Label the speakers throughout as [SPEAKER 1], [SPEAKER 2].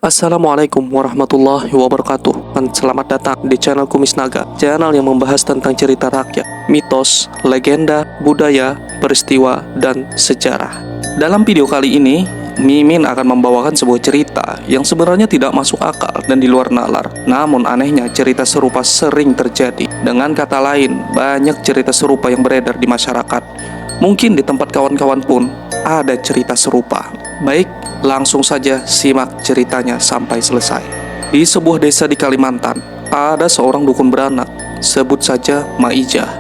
[SPEAKER 1] Assalamualaikum warahmatullahi wabarakatuh, dan selamat datang di channel Kumis Naga, channel yang membahas tentang cerita rakyat, mitos, legenda, budaya, peristiwa, dan sejarah. Dalam video kali ini, Mimin akan membawakan sebuah cerita yang sebenarnya tidak masuk akal dan di luar nalar. Namun anehnya cerita serupa sering terjadi. Dengan kata lain, banyak cerita serupa yang beredar di masyarakat. Mungkin di tempat kawan-kawan pun ada cerita serupa. Baik, langsung saja simak ceritanya sampai selesai. Di sebuah desa di Kalimantan, ada seorang dukun beranak, sebut saja Maijah.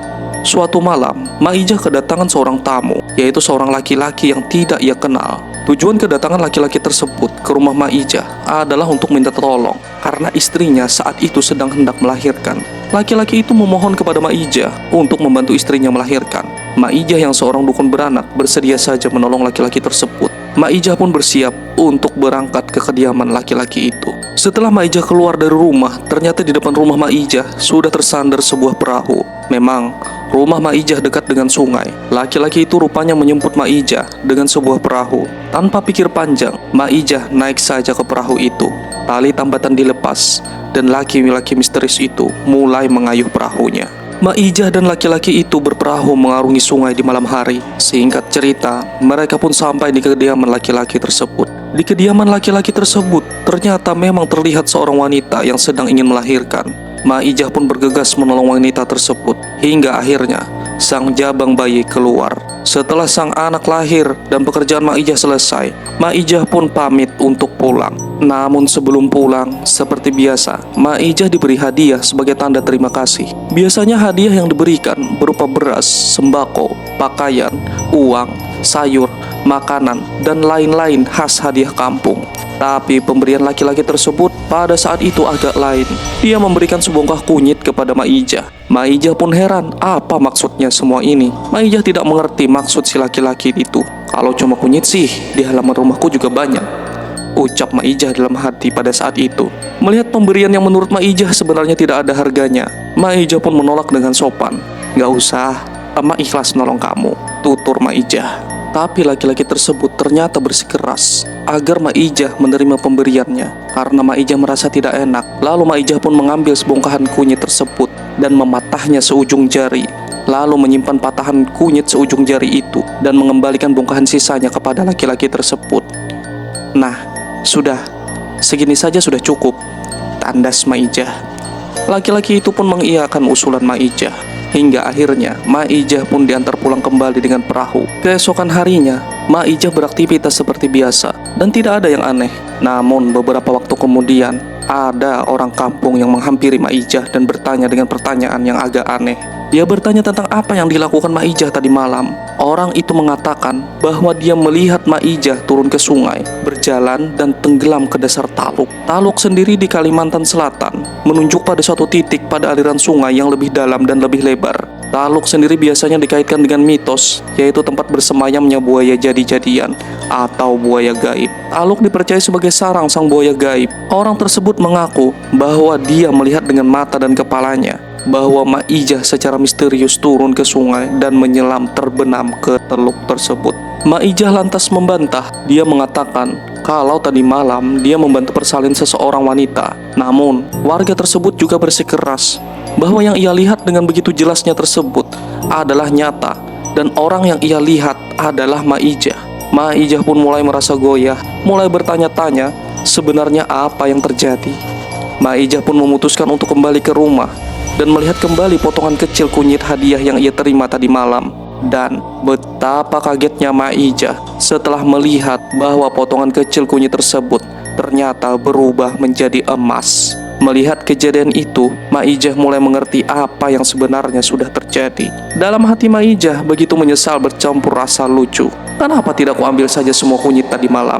[SPEAKER 1] Suatu malam, Maijah kedatangan seorang tamu, yaitu seorang laki-laki yang tidak ia kenal. Tujuan kedatangan laki-laki tersebut ke rumah Maijah adalah untuk minta tolong, karena istrinya saat itu sedang hendak melahirkan. Laki-laki itu memohon kepada Maijah untuk membantu istrinya melahirkan. Maijah yang seorang dukun beranak bersedia saja menolong laki-laki tersebut. Maijah pun bersiap untuk berangkat ke kediaman laki-laki itu. Setelah Maijah keluar dari rumah, ternyata di depan rumah Maijah sudah tersandar sebuah perahu. Memang, rumah Maijah dekat dengan sungai. Laki-laki itu rupanya menjemput Maijah dengan sebuah perahu. Tanpa pikir panjang, Maijah naik saja ke perahu itu. Tali tambatan dilepas, dan laki-laki misterius itu mulai mengayuh perahunya. Maijah dan laki-laki itu berperahu mengarungi sungai di malam hari. Singkat cerita, mereka pun sampai di kediaman laki-laki tersebut. Di kediaman laki-laki tersebut, ternyata memang terlihat seorang wanita yang sedang ingin melahirkan. Maijah pun bergegas menolong wanita tersebut. Hingga akhirnya, sang jabang bayi keluar. Setelah sang anak lahir dan pekerjaan Maijah selesai, Maijah pun pamit untuk pulang. Namun sebelum pulang, seperti biasa, Maijah diberi hadiah sebagai tanda terima kasih. Biasanya hadiah yang diberikan berupa beras, sembako, pakaian, uang, sayur, makanan, dan lain-lain khas hadiah kampung. Tapi pemberian laki-laki tersebut pada saat itu agak lain. Dia memberikan sebongkah kunyit kepada Maijah. Maijah pun heran, apa maksudnya semua ini? Maijah tidak mengerti maksud si laki-laki itu. Kalau cuma kunyit sih, di halaman rumahku juga banyak, ucap Maijah dalam hati pada saat itu. Melihat pemberian yang menurut Maijah sebenarnya tidak ada harganya, Maijah pun menolak dengan sopan. Gak usah, Emak ikhlas nolong kamu, tutur Maijah. Tapi laki-laki tersebut ternyata bersikeras agar Maijah menerima pemberiannya. Karena Maijah merasa tidak enak, lalu Maijah pun mengambil sebongkahan kunyit tersebut dan mematahnya seujung jari. Lalu menyimpan patahan kunyit seujung jari itu dan mengembalikan bongkahan sisanya kepada laki-laki tersebut. Nah, sudah, segini saja sudah cukup, tandas Maijah. Laki-laki itu pun mengiyakan usulan Maijah. Hingga akhirnya Maijah pun diantar pulang kembali dengan perahu. Keesokan harinya, Maijah beraktivitas seperti biasa dan tidak ada yang aneh. Namun beberapa waktu kemudian, ada orang kampung yang menghampiri Maijah dan bertanya dengan pertanyaan yang agak aneh. Dia bertanya tentang apa yang dilakukan Maijah tadi malam. Orang itu mengatakan bahwa dia melihat Maijah turun ke sungai, berjalan dan tenggelam ke dasar taluk. Taluk sendiri di Kalimantan Selatan menunjuk pada suatu titik pada aliran sungai yang lebih dalam dan lebih lebar. Taluk sendiri biasanya dikaitkan dengan mitos, yaitu tempat bersemayamnya buaya jadi-jadian atau buaya gaib. Taluk dipercaya sebagai sarang sang buaya gaib. Orang tersebut mengaku bahwa dia melihat dengan mata dan kepalanya bahwa Maijah secara misterius turun ke sungai dan menyelam terbenam ke teluk tersebut. Maijah lantas membantah. Dia mengatakan kalau tadi malam dia membantu persalin seseorang wanita. Namun warga tersebut juga bersikeras bahwa yang ia lihat dengan begitu jelasnya tersebut adalah nyata, dan orang yang ia lihat adalah Maijah. Maijah pun mulai merasa goyah, mulai bertanya-tanya sebenarnya apa yang terjadi. Maijah pun memutuskan untuk kembali ke rumah dan melihat kembali potongan kecil kunyit hadiah yang ia terima tadi malam. Dan betapa kagetnya Maijah setelah melihat bahwa potongan kecil kunyit tersebut ternyata berubah menjadi emas. Melihat kejadian itu, Maijah mulai mengerti apa yang sebenarnya sudah terjadi. Dalam hati Maijah begitu menyesal bercampur rasa lucu. Kenapa tidak kuambil saja semua kunyit tadi malam?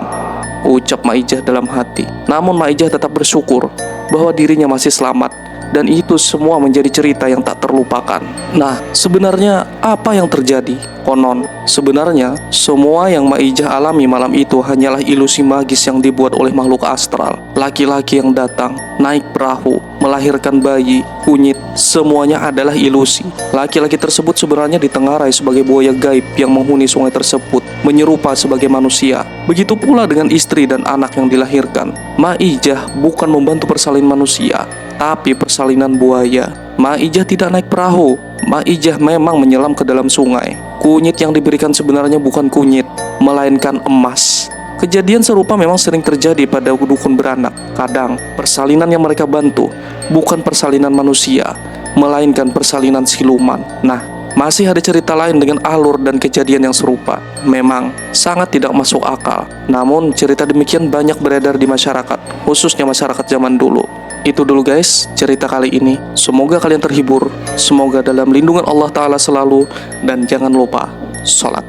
[SPEAKER 1] Ucap Maijah dalam hati. Namun Maijah tetap bersyukur bahwa dirinya masih selamat, dan itu semua menjadi cerita yang tak terlupakan terlupakan. Nah, sebenarnya apa yang terjadi? Konon, sebenarnya semua yang Maijah alami malam itu hanyalah ilusi magis yang dibuat oleh makhluk astral. Laki-laki yang datang, naik perahu, melahirkan bayi, kunyit, semuanya adalah ilusi. Laki-laki tersebut sebenarnya ditengarai sebagai buaya gaib yang menghuni sungai tersebut, menyerupa sebagai manusia. Begitu pula dengan istri dan anak yang dilahirkan. Maijah bukan membantu persalinan manusia, tapi persalinan buaya. Maijah tidak naik perahu. Maijah memang menyelam ke dalam sungai. Kunyit yang diberikan sebenarnya bukan kunyit, melainkan emas. Kejadian serupa memang sering terjadi pada dukun beranak. Kadang, persalinan yang mereka bantu bukan persalinan manusia, melainkan persalinan siluman. Nah, masih ada cerita lain dengan alur dan kejadian yang serupa. Memang sangat tidak masuk akal. Namun, cerita demikian banyak beredar di masyarakat, khususnya masyarakat zaman dulu. Itu dulu guys, cerita kali ini. Semoga kalian terhibur. Semoga dalam lindungan Allah Ta'ala selalu. Dan jangan lupa sholat.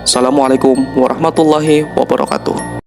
[SPEAKER 1] Assalamualaikum warahmatullahi wabarakatuh.